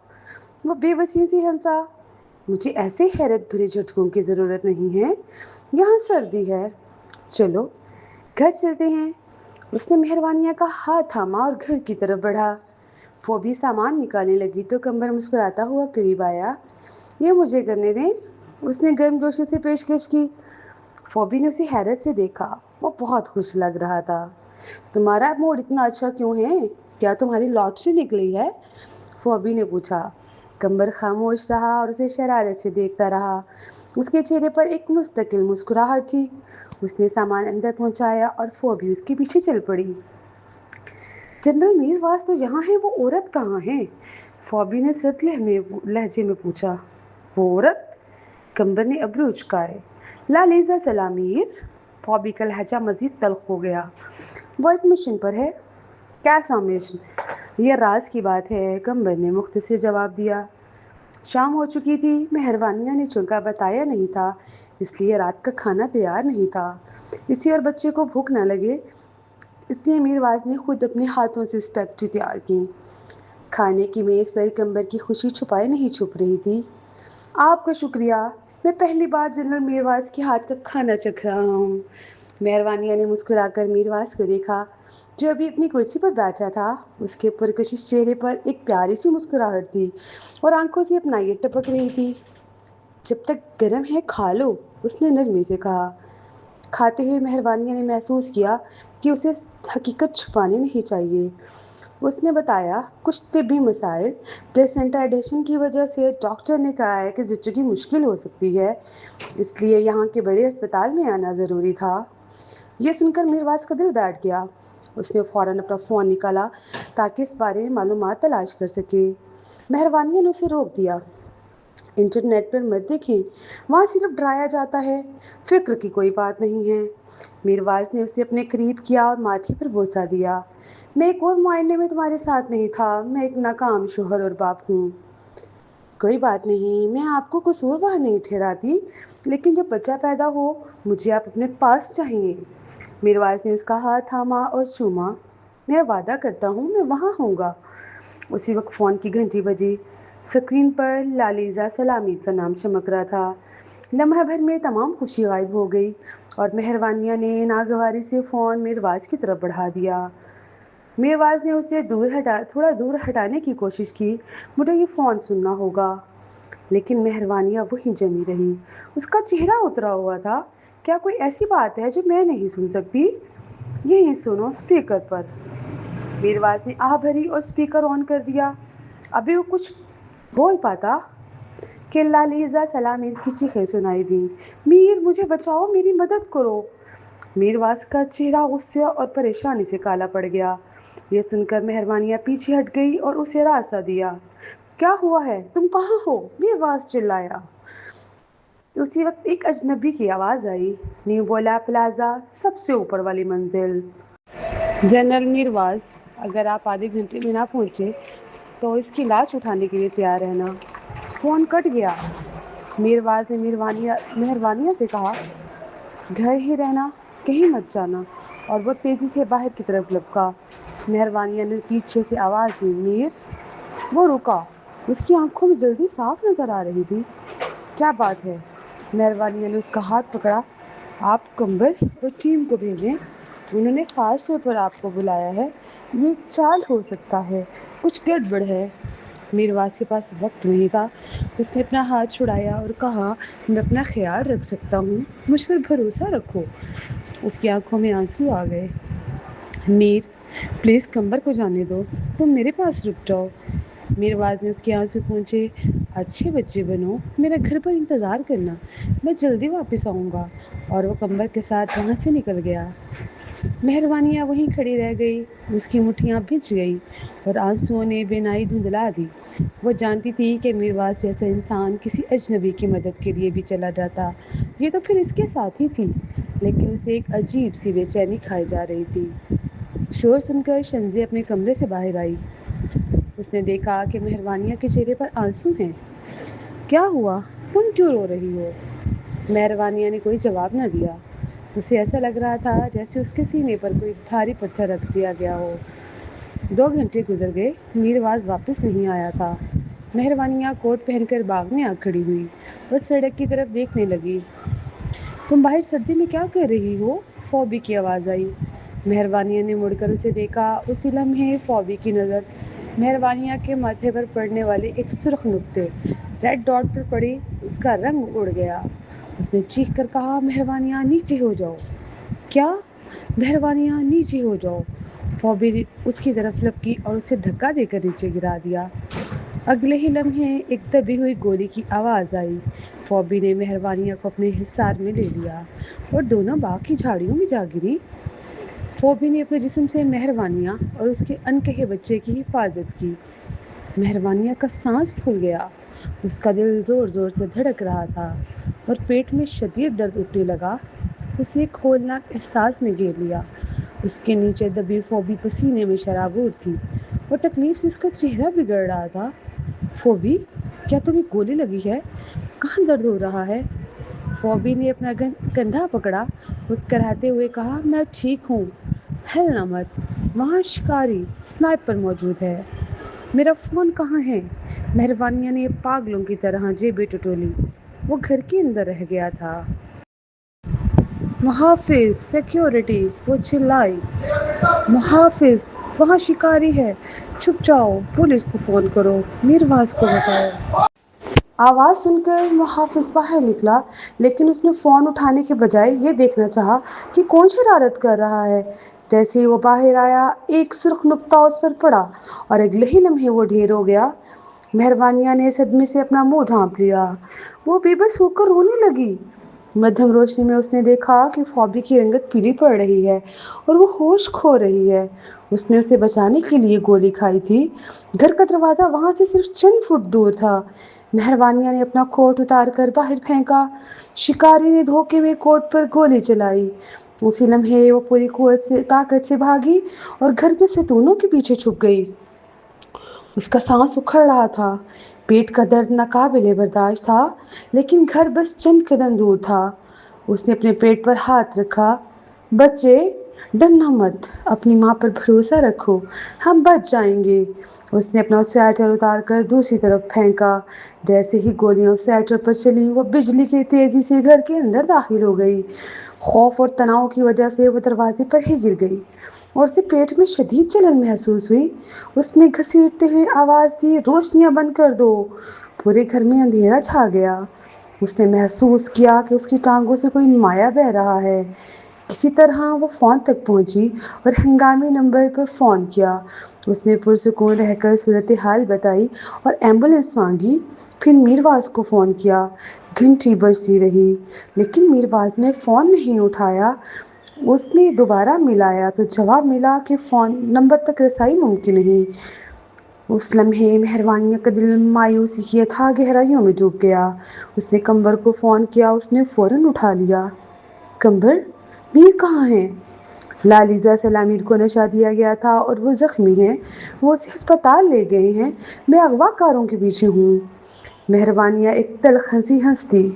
وہ بے بسی سی ہنسا، مجھے ایسے حیرت بھرے جھٹکوں کی ضرورت نہیں ہے، یہاں سردی ہے، چلو گھر چلتے ہیں۔ اس نے مہربانیہ کا ہاتھ تھاما اور گھر کی طرف بڑھا۔ فوبی سامان نکالنے لگی تو قمر مسکراتا ہوا قریب آیا، یہ مجھے کرنے دیں، اس نے گرم جوشی سے پیشکش کی۔ فوبی نے اسے حیرت سے دیکھا، وہ بہت خوش لگ رہا تھا۔ تمہارا موڈ اتنا اچھا کیوں ہے؟ کیا تمہاری لاٹری نکلی ہے؟ فوبی نے پوچھا۔ قمر خاموش رہا اور اسے شرارت سے دیکھتا رہا۔ اس کے چہرے پر ایک مستقل مسکراہٹ تھی۔ اس نے سامان اندر پہنچایا اور فوبی اس کے پیچھے چل پڑی۔ جنرل میرواز تو یہاں ہے، وہ عورت کہاں ہے؟ فوبی نے سرد لہجے میں پوچھا۔ وہ عورت؟ قمر نے ابرو اچکائے۔ لالیزا سلامیر۔ فوبی کا لہجہ مزید تلخ ہو گیا۔ وہ ایک مشن پر ہے۔ کیسا مشن؟ یہ راز کی بات ہے، قمر نے مختصر جواب دیا۔ شام ہو چکی تھی، مہربانیہ نے چونکہ بتایا نہیں تھا، اس لیے رات کا کھانا تیار نہیں تھا۔ اسے اور بچے کو بھوک نہ لگے، اس لیے میرواز نے خود اپنے ہاتھوں سے اسپیگٹی تیار کی۔ کھانے کی میز پر قمر کی خوشی چھپائے نہیں چھپ رہی تھی۔ آپ کا شکریہ، میں پہلی بار جنرل میرواز کے ہاتھ کا کھانا چکھ رہا ہوں۔ مہربانیہ نے مسکرا کر میرواز کو دیکھا جو ابھی اپنی کرسی پر بیٹھا تھا۔ اس کے پرکشش چہرے پر ایک پیاری سی مسکراہٹ تھی اور آنکھوں سے اپنائیت ٹپک رہی تھی۔ جب تک گرم ہے کھا لو، اس نے نرمی سے کہا۔ کھاتے ہوئے مہربانیہ نے محسوس کیا کہ اسے حقیقت چھپانی نہیں چاہیے۔ اس نے بتایا، کچھ طبی مسائل، پلیسنٹا ایڈیشن کی وجہ سے ڈاکٹر نے کہا ہے کہ زچگی مشکل ہو سکتی ہے، اس لیے یہاں کے بڑے اسپتال میں آنا ضروری تھا۔ یہ سن کر میرواز کا دل بیٹھ گیا۔ اس نے فوراً اپنا فون نکالا تاکہ اس بارے میں معلومات تلاش کر سکے۔ مہربانیہ نے اسے روک دیا۔ انٹرنیٹ پر مت دیکھیں، وہاں صرف ڈرایا جاتا ہے، فکر کی کوئی بات نہیں ہے۔ میرواز نے اسے اپنے قریب کیا اور ماتھے پر بوسہ دیا۔ میں ایک اور معائنے میں تمہارے ساتھ نہیں تھا، میں ایک ناکام شوہر اور باپ ہوں۔ کوئی بات نہیں، میں آپ کو قصوروار نہیں ٹھہراتی، لیکن جب بچہ پیدا ہو مجھے آپ اپنے پاس چاہیے۔ میرواز نے اس کا ہاتھ تھاما اور چوما۔ میں وعدہ کرتا ہوں میں وہاں ہوں گا۔ اسی وقت فون کی گھنٹی بجی۔ اسکرین پر لالیزا سلامیر کا نام چمک رہا تھا۔ لمحہ بھر میں تمام خوشی غائب ہو گئی اور مہربانیہ نے ناگواری سے فون میرواز کی طرف بڑھا دیا۔ میرواز نے اسے تھوڑا دور ہٹانے کی کوشش کی، مجھے یہ فون سننا ہوگا، لیکن مہربانیہ وہیں جمی رہی۔ اس کا چہرہ اترا ہوا تھا، کیا کوئی ایسی بات ہے جو میں نہیں سن سکتی؟ یہی سنو اسپیکر پر۔ میرواز نے آہ بھری اور اسپیکر آن کر دیا۔ ابھی وہ کچھ بول پاتا کہ لالیزا سلامیر کی چیخیں سنائی دیں۔ میر، مجھے بچاؤ، میری مدد کرو۔ میرواز کا چہرہ غصے اور پریشانی سے کالا پڑ گیا۔ یہ سن کر مہروانیاں پیچھے ہٹ گئی اور اسے راستہ دیا۔ کیا ہوا ہے؟ تم کہاں ہو؟ میرواز چلایا۔ اسی وقت ایک اجنبی کی آواز آئی، نیو بولا پلازا، سب سے اوپر والی منزل۔ جنرل میرواز، اگر آپ آدھے گھنٹے میں نہ پہنچے تو اس کی لاش اٹھانے کے لیے تیار رہنا۔ فون کٹ گیا۔ میرواز نے مہروانیہ سے کہا، گھر ہی رہنا، کہیں مت جانا، اور وہ تیزی سے باہر کی طرف لپکا۔ مہروانیہ نے پیچھے سے آواز دی، میر۔ وہ رکا۔ اس کی آنکھوں میں جلدی صاف نظر آ رہی تھی۔ کیا بات ہے؟ مہروانیہ نے اس کا ہاتھ پکڑا۔ آپ کمبر اور ٹیم کو بھیجیں، انہوں نے خاص طور پر آپ کو بلایا ہے۔ یہ ایک چال ہو سکتا ہے، کچھ گڑبڑ ہے۔ میرواز کے پاس وقت نہیں تھا۔ اس نے اپنا ہاتھ چھڑایا اور کہا، میں اپنا خیال رکھ سکتا ہوں، مجھ پر بھروسہ رکھو۔ اس کی آنکھوں میں آنسو آ گئے۔ میر، پلیز کمبر کو جانے دو، تم میرے پاس رک جاؤ۔ میرواز نے اس کے آنسو پوچھے، اچھے بچے بنو، میرا گھر پر انتظار کرنا، میں جلدی واپس آؤں گا۔ اور وہ کمبر کے ساتھ وہاں سے نکل گیا۔ مہروانیہ وہیں کھڑی رہ گئی۔ اس کی مٹھیاں بھیج گئی اور آنسوؤں نے بینائی دھندلا دی۔ وہ جانتی تھی کہ میرواز جیسا انسان کسی اجنبی کی مدد کے لیے بھی چلا جاتا۔ یہ تو پھر اس کے ساتھ ہی تھی، لیکن اسے ایک عجیب سی بے چینی کھائی جا رہی تھی۔ شور سن کر شنزے اپنے کمرے سے باہر آئی۔ اس نے دیکھا کہ مہروانیہ کے چہرے پر آنسو ہیں۔ کیا ہوا؟ تم کیوں رو رہی ہو؟ مہروانیہ نے کوئی جواب نہ دیا۔ اسے ایسا لگ رہا تھا جیسے اس کے سینے پر کوئی بھاری پتھر رکھ دیا گیا ہو۔ 2 گھنٹے گزر گئے، میرواز واپس نہیں آیا تھا۔ مہروانیہ کوٹ پہن کر باغ میں آ کھڑی ہوئی۔ وہ سڑک کی طرف دیکھنے لگی۔ تم باہر سردی میں کیا کر رہی ہو؟ فوبی کی آواز آئی۔ مہروانیہ نے مڑ کر اسے دیکھا۔ اسی لمحے فوبی کی نظر مہروانیہ کے ماتھے پر پڑنے والے ایک سرخ نقطے ریڈ ڈاٹ پر پڑی۔ اس کا رنگ اڑ گیا۔ اس نے چیخ کر کہا، مہروانیہ نیچے ہو جاؤ۔ کیا؟ مہروانیہ نیچے ہو جاؤ۔ فوبی نے اس کی طرف لپکی اور اسے دھکا دے کر نیچے گرا دیا۔ اگلے ہی لمحے ایک دبی ہوئی گولی کی آواز آئی۔ فوبی نے مہروانیہ کو اپنے حصار میں لے لیا اور دونوں باغ کی جھاڑیوں میں جا گری۔ فوبی نے اپنے جسم سے مہروانیہ اور اس کے انکہے بچے کی حفاظت کی۔ مہروانیہ کا سانس پھول گیا۔ اس کا دل زور زور سے دھڑک رہا تھا اور پیٹ میں شدید درد اٹھنے لگا۔ اسے ایک ہولناک احساس نے گھیر لیا۔ اس کے نیچے دبی فوبی پسینے میں شرابور تھی اور تکلیف سے اس کا چہرہ بگڑ رہا تھا۔ فوبی، کیا تمہیں گولی لگی ہے؟ کہاں درد ہو رہا ہے؟ فوبی نے اپنا کندھا پکڑا اور کراتے ہوئے کہا، میں ٹھیک ہوں، ہلنا مت، وہاں شکاری سنائپر موجود ہے۔ میرا فون کہاں ہے؟ مہروانیہ نے پاگلوں کی طرح جیبیں ٹٹولی۔ وہ گھر کے اندر رہ گیا تھا۔ محافظ، سیکیورٹی، وہ چلائی۔ محافظ، وہاں شکاری ہے، چھپ جاؤ، پولیس کو فون کرو، میرواز کو بتاؤ۔ آواز سن کر محافظ باہر نکلا، لیکن اس نے فون اٹھانے کے بجائے یہ دیکھنا چاہا کہ کون شرارت کر رہا ہے۔ جیسے ہی وہ باہر آیا، ایک سرخ نقطہ اس پر پڑا اور اگلے ہی لمحے وہ ڈھیر ہو گیا۔ مہروانیہ نے صدمے سے اپنا منہ ڈھانپ لیا۔ وہ بے بس ہو کر رونے لگی۔ مدھم روشنی میں اس نے دیکھا کہ فوبی کی رنگت پیلی پڑ رہی ہے اور وہ ہوش کھو رہی ہے۔ اس نے اسے بچانے کے لیے گولی کھائی تھی۔ گھر کا دروازہ وہاں سے صرف چند فٹ دور تھا۔ مہروانیہ نے اپنا کوٹ اتار کر باہر پھینکا۔ شکاری نے دھوکے میں کوٹ پر گولی چلائی۔ اسی لمحے وہ پوری طاقت سے بھاگی اور گھر کے ستونوں کے پیچھے چھپ گئی۔ اس کا سانس اکھڑ رہا تھا۔ پیٹ کا درد ناقابل برداشت تھا، لیکن گھر بس چند قدم دور تھا۔ اس نے اپنے پیٹ پر ہاتھ رکھا۔ بچے، ڈرنا مت، اپنی ماں پر بھروسہ رکھو، ہم بچ جائیں گے۔ اس نے اپنا سویٹر اتار کر دوسری طرف پھینکا۔ جیسے ہی گولیاں اس سویٹر پر چلیں، وہ بجلی کی تیزی سے گھر کے اندر داخل ہو گئی۔ خوف اور تناؤ کی وجہ سے وہ دروازے پر ہی گر گئی اور اسے پیٹ میں شدید جلن محسوس ہوئی۔ اس نے گھسیٹتے ہوئے آواز دی، روشنیاں بند کر دو۔ پورے گھر میں اندھیرا چھا گیا۔ اس نے محسوس کیا کہ اس کی ٹانگوں سے کوئی مایا بہہ رہا ہے۔ کسی طرح وہ فون تک پہنچی اور ہنگامی نمبر پر فون کیا۔ اس نے پرسکون رہ کر صورتحال بتائی اور ایمبولینس مانگی۔ پھر میرواز کو فون کیا۔ گھنٹی بجتی رہی لیکن میرواز نے فون نہیں اٹھایا۔ اس نے دوبارہ ملایا تو جواب ملا کہ فون نمبر تک رسائی ممکن نہیں۔ اس لمحے مہروانیہ کا دل مایوسی کی اتھاہ گہرائیوں میں ڈوب گیا۔ اس نے قمبر کو فون کیا۔ اس نے فوراً اٹھا لیا۔ قمبر، میر کہاں ہیں؟ لالیزا سلامیر کو نشہ دیا گیا تھا اور وہ زخمی ہیں۔ وہ اسے ہسپتال لے گئے ہیں۔ میں اغوا کاروں کے پیچھے ہوں۔ مہروانیہ ایک تلخ ہنسی ہنس دی۔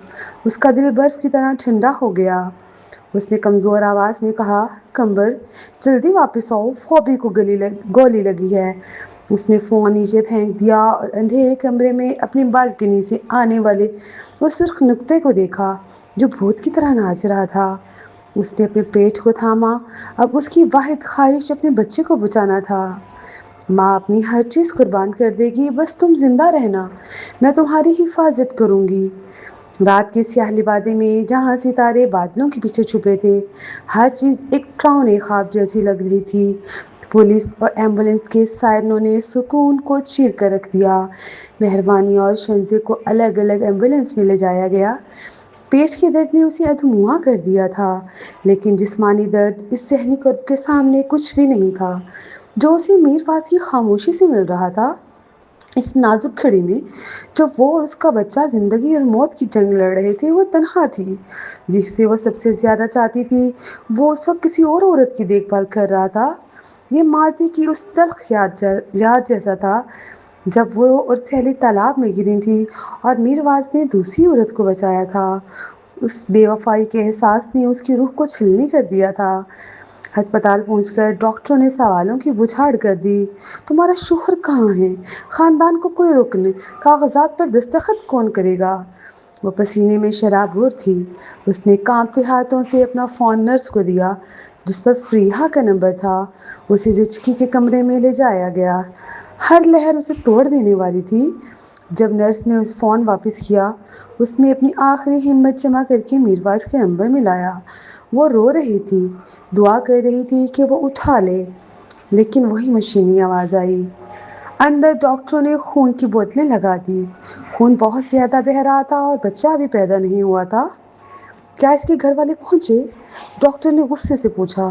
اس کا دل برف کی طرح ٹھنڈا ہو گیا۔ اس نے کمزور آواز میں کہا، قمبر جلدی واپس آؤ، فوبی کو گولی لگی ہے۔ اس نے فون نیچے پھینک دیا اور اندھیرے کمرے میں اپنی بالکنی سے آنے والے اس سرخ نقطے کو دیکھا جو بھوت کی طرح ناچ رہا تھا۔ اس نے اپنے پیٹ کو تھاما۔ اب اس کی واحد خواہش اپنے بچے کو بچانا تھا۔ ماں اپنی ہر چیز قربان کر دے گی، بس تم زندہ رہنا، میں تمہاری حفاظت کروں گی۔ رات کے سیاہ لبادے میں جہاں ستارے بادلوں کے پیچھے چھپے تھے، ہر چیز ایک ڈراؤنے خواب جیسی لگ رہی تھی۔ پولیس اور ایمبولینس کے سائرنوں نے سکون کو چیر کر رکھ دیا۔ مہروانیہ اور شنزے کو الگ الگ ایمبولینس میں لے جایا گیا۔ پیٹ کے درد نے اسے ادھموا کر دیا تھا، لیکن جسمانی درد اس ذہنی کرب کے سامنے کچھ بھی نہیں تھا جو اسے میرواز کی خاموشی سے مل رہا تھا۔ اس نازک گھڑی میں جب وہ اور اس کا بچہ زندگی اور موت کی جنگ لڑ رہے تھے، وہ تنہا تھی۔ جسے وہ سب سے زیادہ چاہتی تھی وہ اس وقت کسی اور عورت کی دیکھ بھال کر رہا تھا۔ یہ ماضی کی اس تلخ یاد جیسا تھا جب وہ اور سہیلی تالاب میں گری تھی اور میرواز نے دوسری عورت کو بچایا تھا۔ اس بے وفائی کے احساس نے اس کی روح کو چھلنی کر دیا تھا۔ ہسپتال پہنچ کر ڈاکٹروں نے سوالوں کی بچھاڑ کر دی۔ تمہارا شوہر کہاں ہے؟ خاندان کو کوئی رکن، کاغذات پر دستخط کون کرے گا؟ وہ پسینے میں شرابور تھی۔ اس نے کانپتے ہاتھوں سے اپنا فون نرس کو دیا جس پر فریحہ کا نمبر تھا۔ اسے زچگی کے کمرے میں لے جایا گیا۔ ہر لہر اسے توڑ دینے والی تھی۔ جب نرس نے فون واپس کیا، اس نے اپنی آخری ہمت جمع کر کے میرواز کا نمبر ملایا۔ وہ رو رہی تھی، دعا کر رہی تھی کہ وہ اٹھا لے، لیکن وہی مشینی آواز آئی۔ اندر ڈاکٹروں نے خون کی بوتلیں لگا دی۔ خون بہت زیادہ بہہ رہا تھا اور بچہ ابھی پیدا نہیں ہوا تھا۔ کیا اس کے گھر والے پہنچے؟ ڈاکٹر نے غصے سے پوچھا۔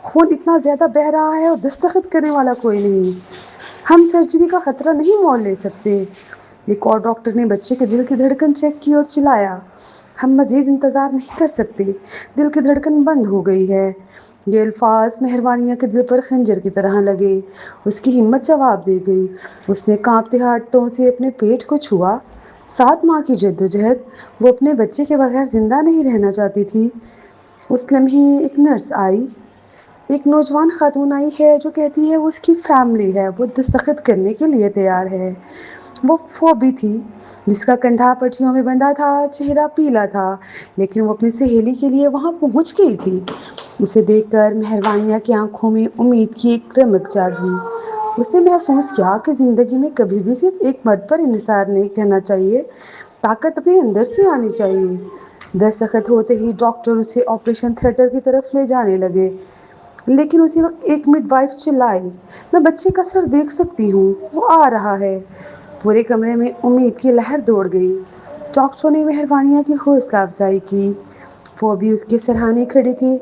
خون اتنا زیادہ بہہ رہا ہے اور دستخط کرنے والا کوئی نہیں۔ ہم سرجری کا خطرہ نہیں مول لے سکتے۔ ایک اور ڈاکٹر نے بچے کے دل کی دھڑکن چیک کی اور چلایا، ہم مزید انتظار نہیں کر سکتے، دل کی دھڑکن بند ہو گئی ہے۔ یہ الفاظ مہروانیہ کے دل پر خنجر کی طرح لگے۔ اس کی ہمت جواب دے گئی۔ اس نے کانپتے ہاتھوں سے اپنے پیٹ کو چھوا۔ 7 ماہ کی جدوجہد، وہ اپنے بچے کے بغیر زندہ نہیں رہنا چاہتی تھی۔ اس لمحے ایک نرس آئی۔ ایک نوجوان خاتون آئی ہے جو کہتی ہے وہ اس کی فیملی ہے، وہ دستخط کرنے کے لیے تیار ہے۔ وہ فوبی تھی جس کا کندھا پٹھیوں میں بندھا تھا، چہرہ پیلا تھا، لیکن وہ اپنی سہیلی کے لیے وہاں پہنچ گئی تھی۔ اسے دیکھ کر مہروانیہ کی آنکھوں میں امید کی ایک رمق جاگی۔ اس نے محسوس کیا کہ زندگی میں کبھی بھی صرف ایک مرد پر انحصار نہیں کرنا چاہیے، طاقت اپنے اندر سے آنی چاہیے۔ دستخط ہوتے ہی ڈاکٹر اسے آپریشن تھیٹر کی طرف لے جانے لگے، لیکن اسی وقت ایک مڈ وائف چلائی، میں بچے کا سر دیکھ سکتی ہوں، وہ آ رہا ہے۔ پورے کمرے میں امید کی لہر دوڑ گئی۔ ڈاکٹروں نے مہروانیہ کی حوصلہ افزائی کی۔ وہ بھی اس کے سرہانے کھڑی تھی۔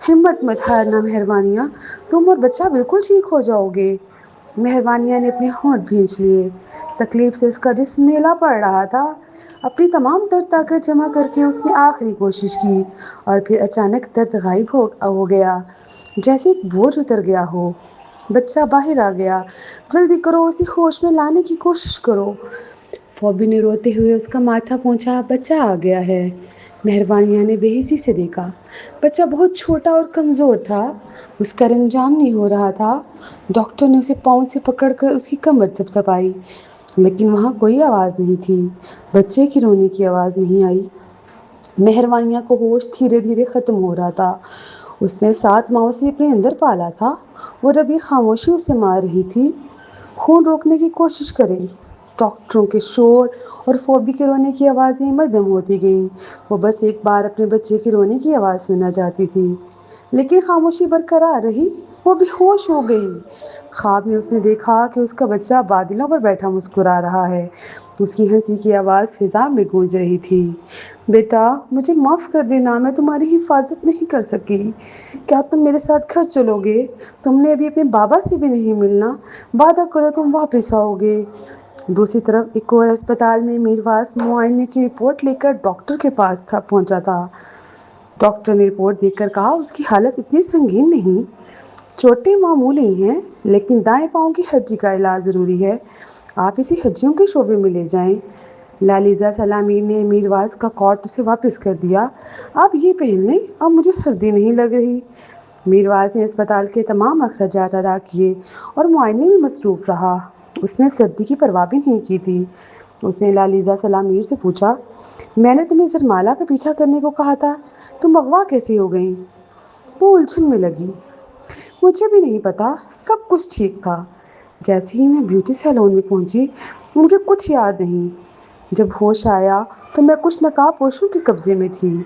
ہمت مت ہارنا مہروانیہ، تم اور بچہ بالکل ٹھیک ہو جاؤ گے۔ مہروانیہ نے اپنے ہونٹ بھینچ لیے۔ تکلیف سے اس کا جسم میلا پڑ رہا تھا۔ اپنی تمام تر طاقت جمع کر کے اس نے آخری کوشش کی اور پھر اچانک درد غائب ہو گیا، جیسے ایک بوجھ اتر گیا ہو۔ بچہ باہر آ گیا، جلدی کرو، اسے ہوش میں لانے کی کوشش کرو۔ فوبی نے روتے ہوئے اس کا ماتھا پوچھا، بچہ آ گیا ہے۔ مہروانیہ نے بے حسی سے دیکھا۔ بچہ بہت چھوٹا اور کمزور تھا، اس کا رنگ جامنی ہو رہا تھا۔ ڈاکٹر نے اسے پاؤں سے پکڑ کر اس کی کمر تھپتھپائی، لیکن وہاں کوئی آواز نہیں تھی، بچے کی رونے کی آواز نہیں آئی۔ مہروانیہ کو ہوش دھیرے دھیرے ختم ہو رہا تھا۔ اس نے 7 ماہ سے اپنے اندر پالا تھا اور اب یہ خاموشی اسے مار رہی تھی۔ خون روکنے کی کوشش کریں، ڈاکٹروں کے شور اور فوبی کے رونے کی آوازیں مدھم ہوتی گئیں۔ وہ بس ایک بار اپنے بچے کے رونے کی آواز سننا چاہتی تھی، لیکن خاموشی برقرار رہی۔ وہ بے ہوش ہو گئی۔ خواب میں اس نے دیکھا کہ اس کا بچہ بادلوں پر بیٹھا مسکرا رہا ہے۔ اس کی ہنسی کی آواز فضا میں گونج رہی تھی۔ بیٹا، مجھے معاف کر دینا، میں تمہاری حفاظت نہیں کر سکی۔ کیا تم میرے ساتھ گھر چلو گے؟ تم نے ابھی اپنے بابا سے بھی نہیں ملنا، وعدہ کرو تم واپس آؤ گے۔ دوسری طرف ایک اور اسپتال میں میرواس معائنے کی رپورٹ لے کر ڈاکٹر کے پاس پہنچا تھا۔ ڈاکٹر نے رپورٹ دیکھ کر کہا، اس کی حالت اتنی سنگین نہیں، چوٹیں معمولی ہیں، لیکن دائیں پاؤں کی ہڈی کا علاج ضروری ہے۔ آپ اسے ہڈیوں کے شعبے میں لے جائیں۔ لالیزا سلامیر نے میرواس کا کوٹ اسے واپس کر دیا۔ آپ یہ پہن لیں، اب مجھے سردی نہیں لگ رہی۔ میرواس نے اسپتال کے تمام اخراجات ادا کیے اور معائنے میں مصروف رہا۔ اس نے سردی کی پرواہ بھی نہیں کی تھی۔ اس نے لالیزا سلامیر سے پوچھا، میں نے تمہیں زرمالا کا پیچھا کرنے کو کہا تھا، تم اغوا کیسے ہو گئیں؟ وہ الجھن میں لگی۔ مجھے بھی نہیں پتا، سب کچھ ٹھیک تھا۔ جیسے ہی میں بیوٹی سیلون میں پہنچی، مجھے کچھ یاد نہیں۔ جب ہوش آیا تو میں کچھ نقاب پوشوں کے قبضے میں تھی۔